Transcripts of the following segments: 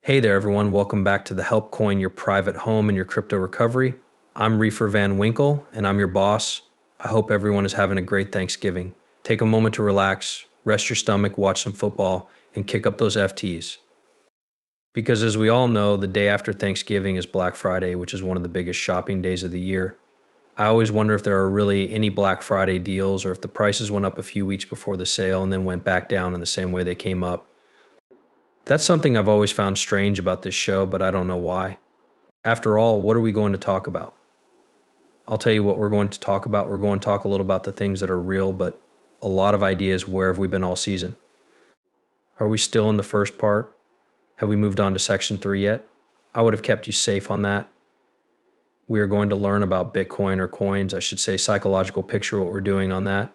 Hey there, everyone. Welcome back to the Help Coin Your Private Home and Your Crypto Recovery. I'm Reefer Van Winkle, and I'm your boss. I hope everyone is having a great Thanksgiving. Take a moment to relax, rest your stomach, watch some football, and kick up those FTs. Because as we all know, the day after Thanksgiving is Black Friday, which is one of the biggest shopping days of the year. I always wonder if there are really any Black Friday deals or if the prices went up a few weeks before the sale and then went back down in the same way they came up. That's something I've always found strange about this show, but I don't know why. After all, what are we going to talk about? I'll tell you what we're going to talk about. We're going to talk a little about the things that are real, but a lot of ideas. Where have we been all season? Are we still in the first part? Have we moved on to section 3 yet? I would have kept you safe on that. We are going to learn about Bitcoin or coins, I should say, psychological picture what we're doing on that.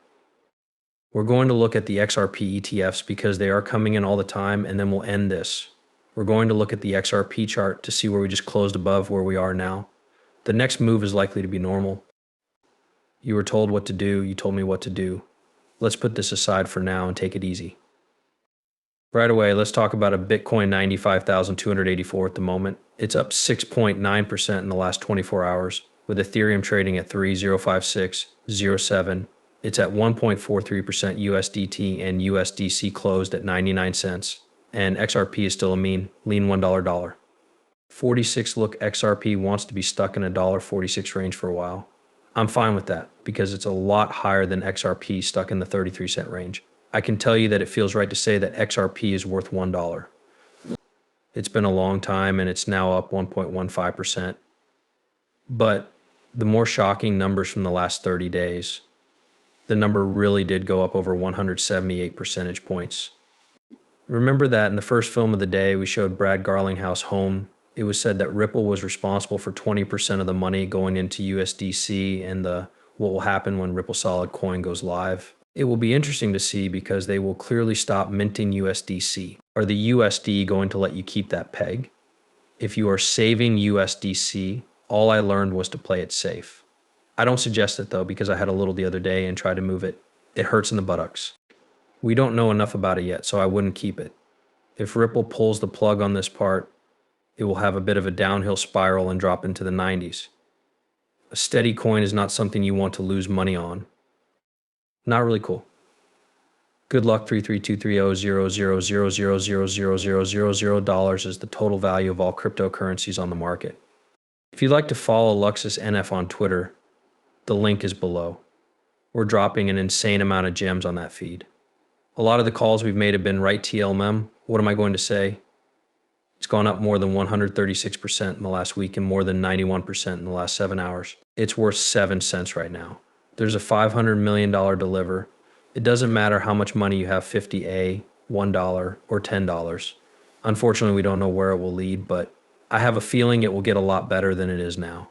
We're going to look at the XRP ETFs because they are coming in all the time, and then we'll end this. We're going to look at the XRP chart to see where we just closed above where we are now. The next move is likely to be normal. You were told what to do, you told me what to do. Let's put this aside for now and take it easy. Right away, let's talk about a Bitcoin 95,284 at the moment. It's up 6.9% in the last 24 hours, with Ethereum trading at 3,056.07. It's at 1.43% USDT, and USDC closed at 99 cents. And XRP is still a lean $1 dollar. 46 look XRP wants to be stuck in a $1.46 range for a while. I'm fine with that because it's a lot higher than XRP stuck in the 33-cent range. I can tell you that it feels right to say that XRP is worth $1. It's been a long time and it's now up 1.15%. But the more shocking numbers from the last 30 days, the number really did go up over 178 percentage points. Remember that in the first film of the day, we showed Brad Garlinghouse home. It was said that Ripple was responsible for 20% of the money going into USDC and what will happen when Ripple Solid Coin goes live. It will be interesting to see because they will clearly stop minting USDC. Are the USD going to let you keep that peg? If you are saving USDC, all I learned was to play it safe. I don't suggest it though because I had a little the other day and tried to move it. It hurts in the buttocks. We don't know enough about it yet, so I wouldn't keep it. If Ripple pulls the plug on this part, it will have a bit of a downhill spiral and drop into the 90s. A steady coin is not something you want to lose money on. Not really cool. Good luck. 3323000000000 is the total value of all cryptocurrencies on the market. If you'd like to follow Luxus NF on Twitter, the link is below. We're dropping an insane amount of gems on that feed. A lot of the calls we've made have been right TLMM. What am I going to say? It's gone up more than 136% in the last week and more than 91% in the last 7 hours. It's worth 7 cents right now. There's a $500 million deliver. It doesn't matter how much money you have, 50A, $1, or $10. Unfortunately, we don't know where it will lead, but I have a feeling it will get a lot better than it is now.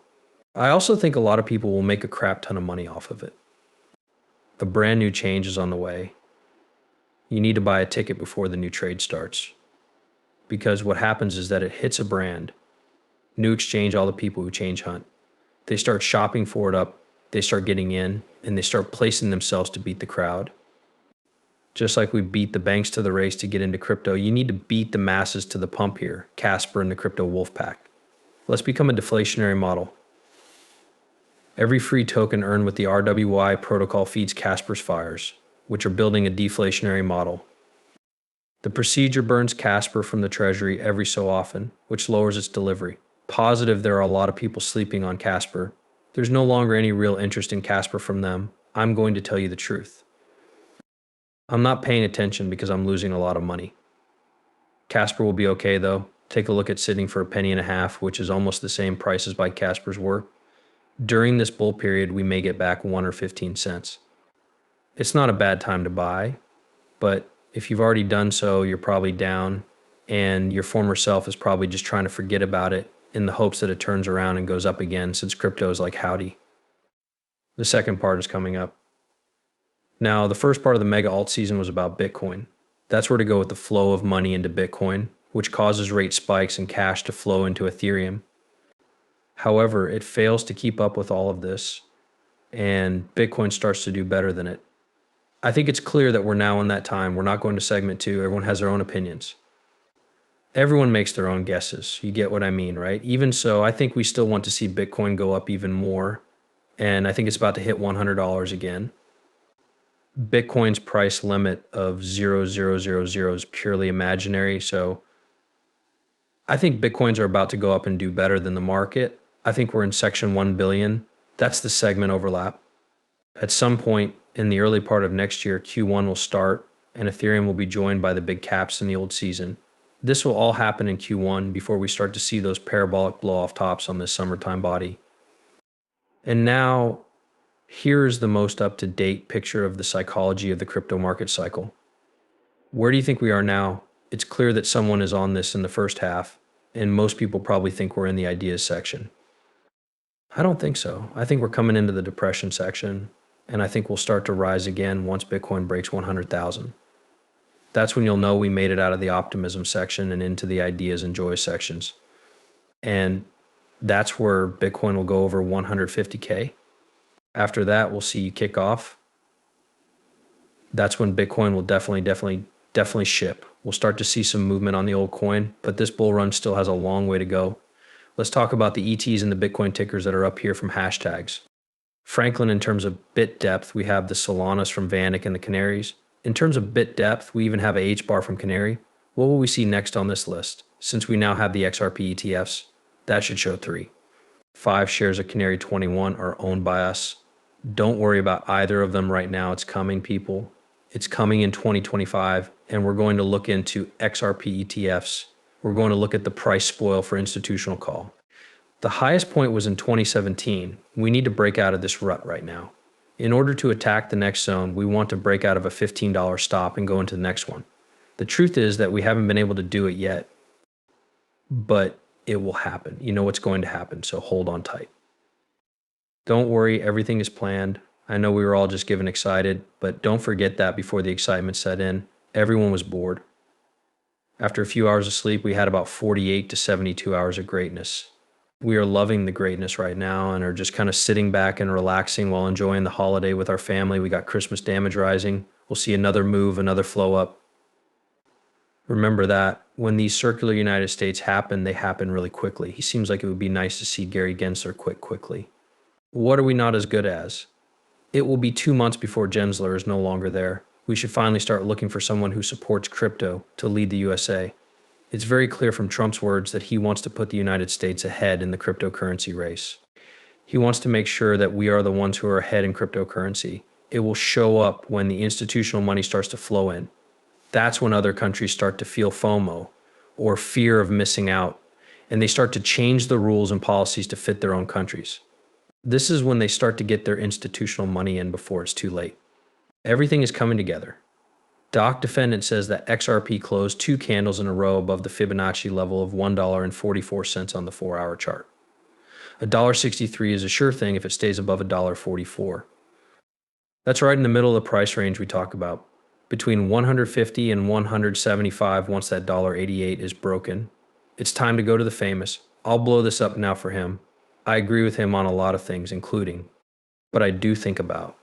I also think a lot of people will make a crap ton of money off of it. A brand new change is on the way. You need to buy a ticket before the new trade starts. Because what happens is that it hits a brand. New exchange, all the people who change hunt. They start shopping for it up, they start getting in, and they start placing themselves to beat the crowd. Just like we beat the banks to the race to get into crypto, you need to beat the masses to the pump here, Casper and the crypto wolf pack. Let's become a deflationary model. Every free token earned with the RWI protocol feeds Casper's fires, which are building a deflationary model. The procedure burns Casper from the treasury every so often, which lowers its delivery. Positive there are a lot of people sleeping on Casper. There's no longer any real interest in Casper from them. I'm going to tell you the truth. I'm not paying attention because I'm losing a lot of money. Casper will be okay though. Take a look at sitting for $0.015, which is almost the same price as by Casper's were. During this bull period, we may get back 1 or 15 cents. It's not a bad time to buy, but if you've already done so, you're probably down, and your former self is probably just trying to forget about it in the hopes that it turns around and goes up again, since crypto is like howdy. The second part is coming up. Now, the first part of the mega alt season was about Bitcoin. That's where to go with the flow of money into Bitcoin, which causes rate spikes and cash to flow into Ethereum. However, it fails to keep up with all of this, and Bitcoin starts to do better than it. I think it's clear that we're now in that time. We're not going to segment 2. Everyone has their own opinions. Everyone makes their own guesses. You get what I mean, right? Even so, I think we still want to see Bitcoin go up even more. And I think it's about to hit $100 again. Bitcoin's price limit of 0.0000 is purely imaginary. So I think Bitcoins are about to go up and do better than the market. I think we're in section 1 billion. That's the segment overlap. At some point in the early part of next year, Q1 will start and Ethereum will be joined by the big caps in the old season. This will all happen in Q1 before we start to see those parabolic blow off tops on this summertime body. And now, here's the most up to date picture of the psychology of the crypto market cycle. Where do you think we are now? It's clear that someone is on this in the first half, and most people probably think we're in the ideas section. I don't think so. I think we're coming into the depression section, and I think we'll start to rise again once Bitcoin breaks 100,000. That's when you'll know we made it out of the optimism section and into the ideas and joy sections. And that's where Bitcoin will go over 150K. After that, we'll see you kick off. That's when Bitcoin will definitely ship. We'll start to see some movement on the old coin, but this bull run still has a long way to go. Let's talk about the ETs and the Bitcoin tickers that are up here from hashtags. Franklin, in terms of bit depth, we have the Solanas from Vanik and the Canaries. In terms of bit depth, we even have a H-bar from Canary. What will we see next on this list? Since we now have the XRP ETFs, that should show 3. 5 shares of Canary 21 are owned by us. Don't worry about either of them right now. It's coming, people. It's coming in 2025, and we're going to look into XRP ETFs. We're going to look at the price spoil for institutional call. The highest point was in 2017. We need to break out of this rut right now. In order to attack the next zone, we want to break out of a $15 stop and go into the next one. The truth is that we haven't been able to do it yet, but it will happen. You know what's going to happen, so hold on tight. Don't worry, everything is planned. I know we were all just getting excited, but don't forget that before the excitement set in, everyone was bored. After a few hours of sleep, we had about 48 to 72 hours of greatness. We are loving the greatness right now and are just kind of sitting back and relaxing while enjoying the holiday with our family. We got Christmas damage rising. We'll see another move, another flow up. Remember that when these circular United States happen, they happen really quickly. He seems like it would be nice to see Gary Gensler quit quickly. What are we not as good as? It will be 2 months before Gensler is no longer there. We should finally start looking for someone who supports crypto to lead the USA. It's very clear from Trump's words that he wants to put the United States ahead in the cryptocurrency race. He wants to make sure that we are the ones who are ahead in cryptocurrency. It will show up when the institutional money starts to flow in. That's when other countries start to feel FOMO, or fear of missing out, and they start to change the rules and policies to fit their own countries. This is when they start to get their institutional money in before it's too late. Everything is coming together. Doc Defendant says that XRP closed 2 candles in a row above the Fibonacci level of $1.44 on the 4-hour chart. $1.63 is a sure thing if it stays above $1.44. That's right in the middle of the price range we talk about, between 150 and 175 once that $1.88 is broken. It's time to go to the famous. I'll blow this up now for him. I agree with him on a lot of things, including, but I do think about.